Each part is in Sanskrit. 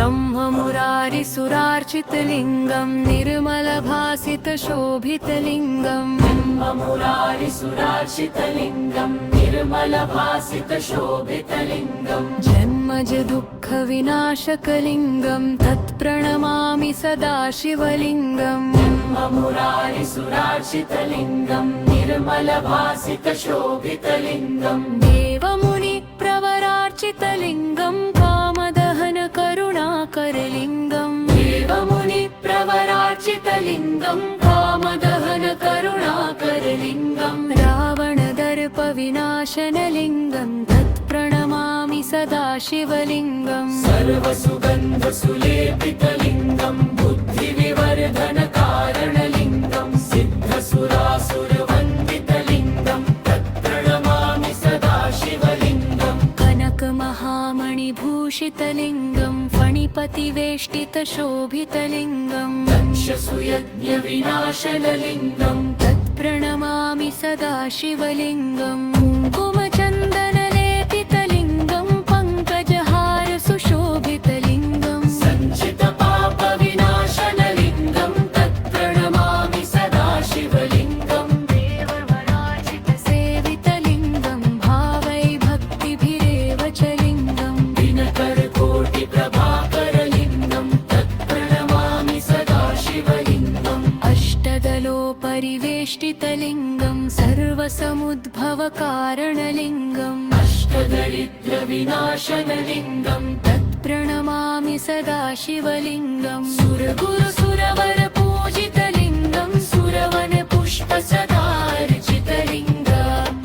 ब्रह्ममुरारिसुरार्चितलिङ्गं निर्मलभासितशोभितलिङ्गं ब्रह्ममुरारिसुरार्चितलिङ्गं निर्मलभासितशोभितलिङ्गं जन्मजदुःखविनाशकलिङ्गं तत्प्रणमामि सदा शिवलिङ्गम् ब्रह्ममुरारिसुरार्चितलिङ्गं निर्मलभासितशोभितलिङ्गं देवमुनिप्रवरार्चितलिङ्गं कामदहनकरुणाकरलिङ्गं देवमुनिप्रवरार्चितलिङ्गं कामदहनकरुणाकरलिङ्गं रावणदर्पविनाशनलिङ्गं तत्प्रणमामि सदा शिवलिङ्गम् सर्वसुगन्धसुलेपितलिङ्गं बुद्धिविवर्धनकारणलिङ्गं सिद्धसुरासुरवन्दितलिङ्गं तत्प्रणमामि सदा शिवलिङ्गं कनकमहामणिभूषितलिङ्गं फणिपतिवेष्टितशोभितलिङ्गं दक्षसूयज्ञविनाशनलिङ्गं तत्प्रणमामि सदा शिवलिङ्गम् कुङ्कुमचन्दनलेपितलिङ्गं पङ्कजहारसुशोभितलिङ्गं सञ्चितपापविनाशनलिङ्गं तत्प्रणमामि सदा शिवलिङ्गं देववरार्चितसेवितलिङ्गं भावै भक्तिभिरेव च लिङ्गं दिनकरकोटिप्रभाकरलिङ्गं तत्प्रणमामि सदा शिवलिङ्गम् अष्टदलोपरिवेष्टितलिङ्गं सर्वसमुद्भवकारणलिङ्गम् अष्टदरिद्रविनाशनलिङ्गं तत्प्रणमामि सदा शिवलिङ्गम् सुरगुरुसुरवरपूजितलिङ्गं सुरवनपुष्पसदार्चितलिङ्गं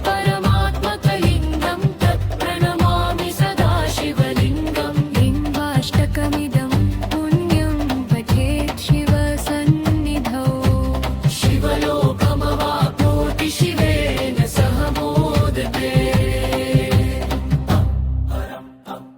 परमात्मकलिङ्गं तत्प्रणमामि सदा शिवलिङ्गम् लिङ्गाष्टकमिदं पुण्यं पठेत् शिवसन्निधौ शिवलोकमवाप्नोति शिवेन सह मोदते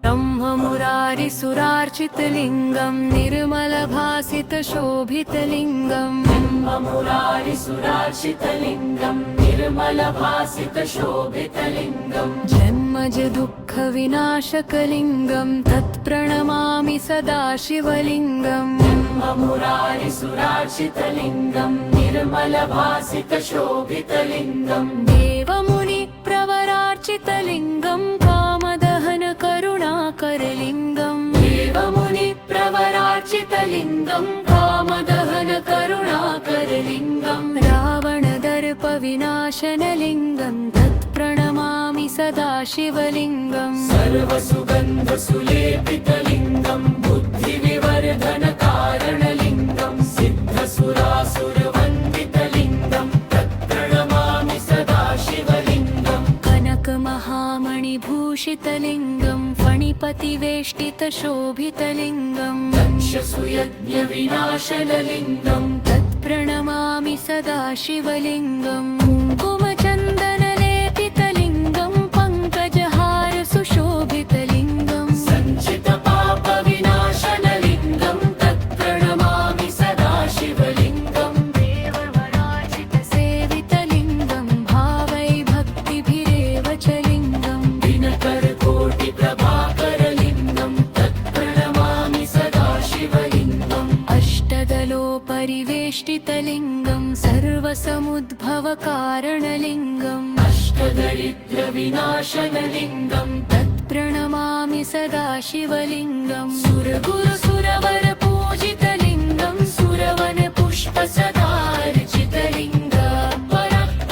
ब्रह्ममुरारिसुरार्चितलिङ्गं निर्मलभासितशोभितलिङ्गं ब्रह्ममुरारिसुरार्चितलिङ्गं निर्मलभासितशोभितलिङ्गं जन्मजदुःखविनाशकलिङ्गं तत्प्रणमामि सदा शिवलिङ्गम् ब्रह्ममुरारिसुरार्चितलिङ्गं निर्मलभासितशोभितलिङ्गं सर्वसमुद्भवकारणलिङ्गम् अष्टदरिद्रविनाशनलिङ्गं तत्प्रणमामि सदा शिवलिङ्गम् सुरगुरुसुरवरपूजितलिङ्गं सुरवनपुष्पसदार्चितलिङ्गं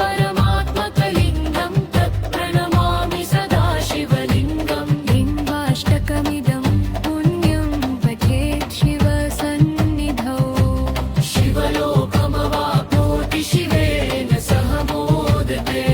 परमात्मकलिङ्गं तत्प्रणमामि सदा शिवलिङ्गम् लिङ्गाष्टकमिदं पुण्यं पठेत् शिवसन्निधौ शिवलोकमवाप्नोति शिवेन सह मोदते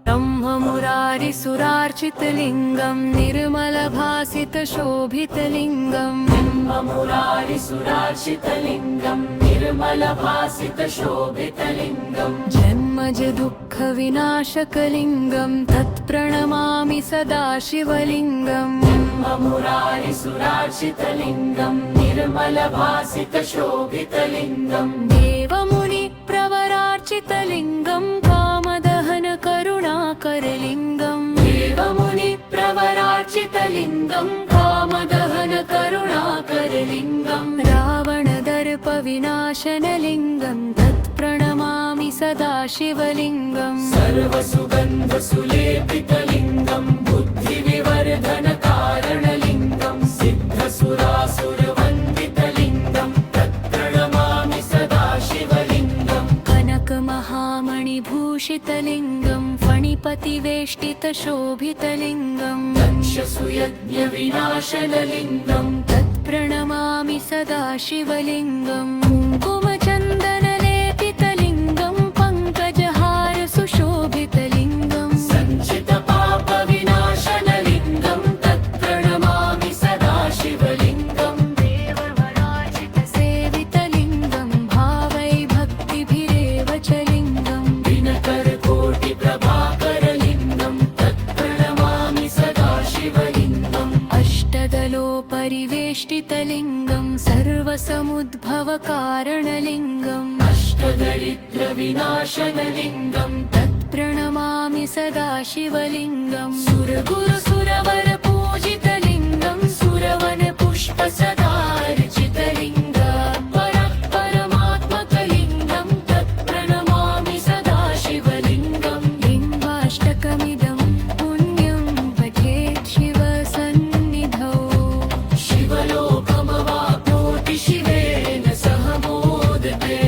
ब्रह्ममुरारिसुरार्चितलिङ्गं निर्मलभासितशोभितलिङ्गं ब्रह्ममुरारिसुरार्चितलिङ्गं निर्मलभासितशोभितलिङ्गं जन्मजदुःखविनाशकलिङ्गं तत्प्रणमामि सदा शिवलिङ्गम् ब्रह्ममुरारिसुरार्चितलिङ्गं निर्मलभासितशोभितलिङ्गं देवमुनिप्रवरार्चितलिङ्गं कामदहनकरुणाकरलिङ्गं देवमुनिप्रवरार्चितलिङ्गं सर्वसुगन्धसुरवरपूजितलिङ्गम् कामदहनकरुणाकरलिङ्गम् रावणदर्पविनाशनलिङ्गं तत्प्रणमामि सदा शिवलिङ्गम् सर्वसुगन्धसुलेपितलिङ्गम् बुद्धिविवर्धनकारणलिङ्गम् सिद्धसुरासुरवन्दितलिङ्गम् तत्प्रणमामि सदा शिवलिङ्गम् कनकमहामणिभूषितलिङ्गं फणिपतिवेष्टितशोभितलिङ्गम् दक्षसुयज्ञविनाशनलिङ्गम् तत्प्रणमामि सदा शिवलिङ्गम् कुङ्कुमचन्दनलेपितलिङ्गं पङ्कजहार सुशोभितलिङ्गम् सञ्चितपापविनाशनलिङ्गम् तत्प्रणमामि सदा शिवलिङ्गम् देववराजितसेवितलिङ्गं भावै भक्तिभिरेव च लिङ्गम् दिनकरकोटिप्रभाकरलिङ्गम् तत्प्रणमामि सदा शिवलिङ्गम् अष्टदलोपरिवेष्टितलिङ्गं सर्वसमुद्भवकारणलिङ्गम् अष्टदरिद्रविनाशनलिङ्गम् तत्प्रणमामि सदा शिवलिङ्गम् सुरगुरुसुरवरपूजितलिङ्गम् सुरवनपुष्पसदार्चितलिङ्गम् परमात्मकलिङ्गम् तत्प्रणमामि सदा शिवलिङ्गम् लिङ्गाष्टकमिदं पुण्यं पठेत् शिवसन्निधौ शिवलोकमवाप्नोति शिवेन सह मोदते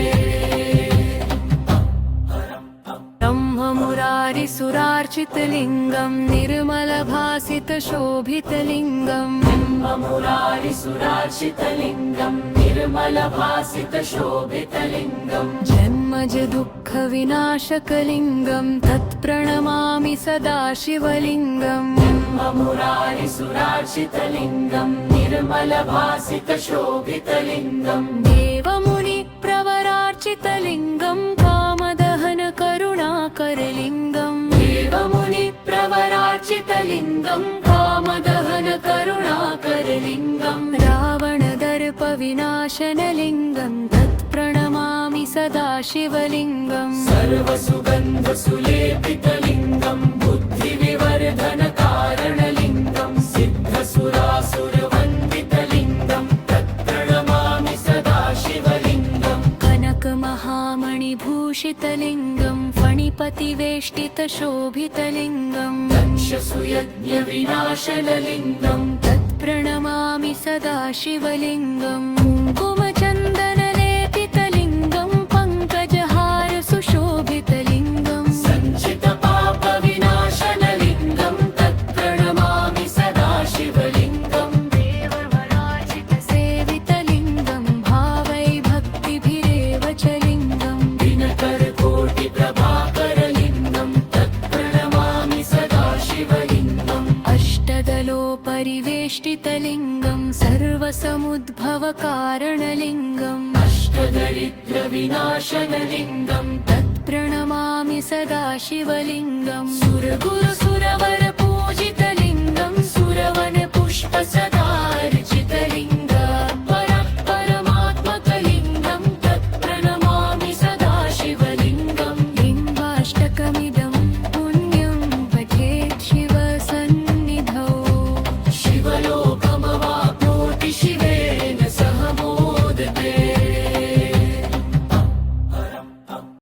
ब्रह्ममुरारिसुरार्चितलिङ्गं निर्मलभासितशोभितलिङ्गम् ब्रह्ममुरारिसुरार्चितलिङ्गम् निर्मलभासितशोभितलिङ्गम् जन्मज दुःखविनाशकलिङ्गं तत्प्रणमामि सदा शिवलिङ्गम् ब्रह्ममुरारिसुरार्चितलिङ्गम् निर्मलभासितशोभितलिङ्गम् देवमुनिप्रवरार्चितलिङ्गं कामदहनकरुणाकरलिङ्गम् देवमुनिप्रवरार्चितलिङ्गम् कामदहनकरुणाकरलिङ्गम् रावणदर्पविनाशनलिङ्गं तत्प्रणमामि सदा शिवलिङ्गम् सर्वसुगन्धसुलेपितलिङ्गम् बुद्धिविवर्धनकारणलिङ्गम् सिद्धसुरासुरवन्दितलिङ्गम् तत्प्रणमामि सदा शिवलिङ्गम् कनकमहामणिभूषितलिङ्गं फणिपतिवेष्टितशोभितलिङ्गम् दक्षसुयज्ञविनाशनलिङ्गम् तत्प्रणमामि सदा शिवलिङ्गम् कुङ्कुमचन्दनलेपितलिङ्गं पङ्कजहार सुशोभितलिङ्गम् सञ्चितपापविनाशनलिङ्गम् तत्प्रणमामि सदा शिवलिङ्गम् देववराजितसेवितलिङ्गं भावै भक्तिभिरेव च लिङ्गम् दिनकरकोटिप्रभाकरलिङ्गम् तत्प्रणमामि सदा शिवलिङ्गम् अष्टदलोपरिवेष्टितलिङ्गं सर्वसमुद्भवकारणलिङ्गम् अष्टदरिद्रविनाशनलिङ्गम् तत्प्रणमामि सदा शिवलिङ्गम् सुरगुरुसुरवरपूजितलिङ्गम् सुरवनपुष्पसदार्चितलिङ्गम् परमात्मकलिङ्गम् तत्प्रणमामि सदा शिवलिङ्गम् लिङ्गाष्टकमिदं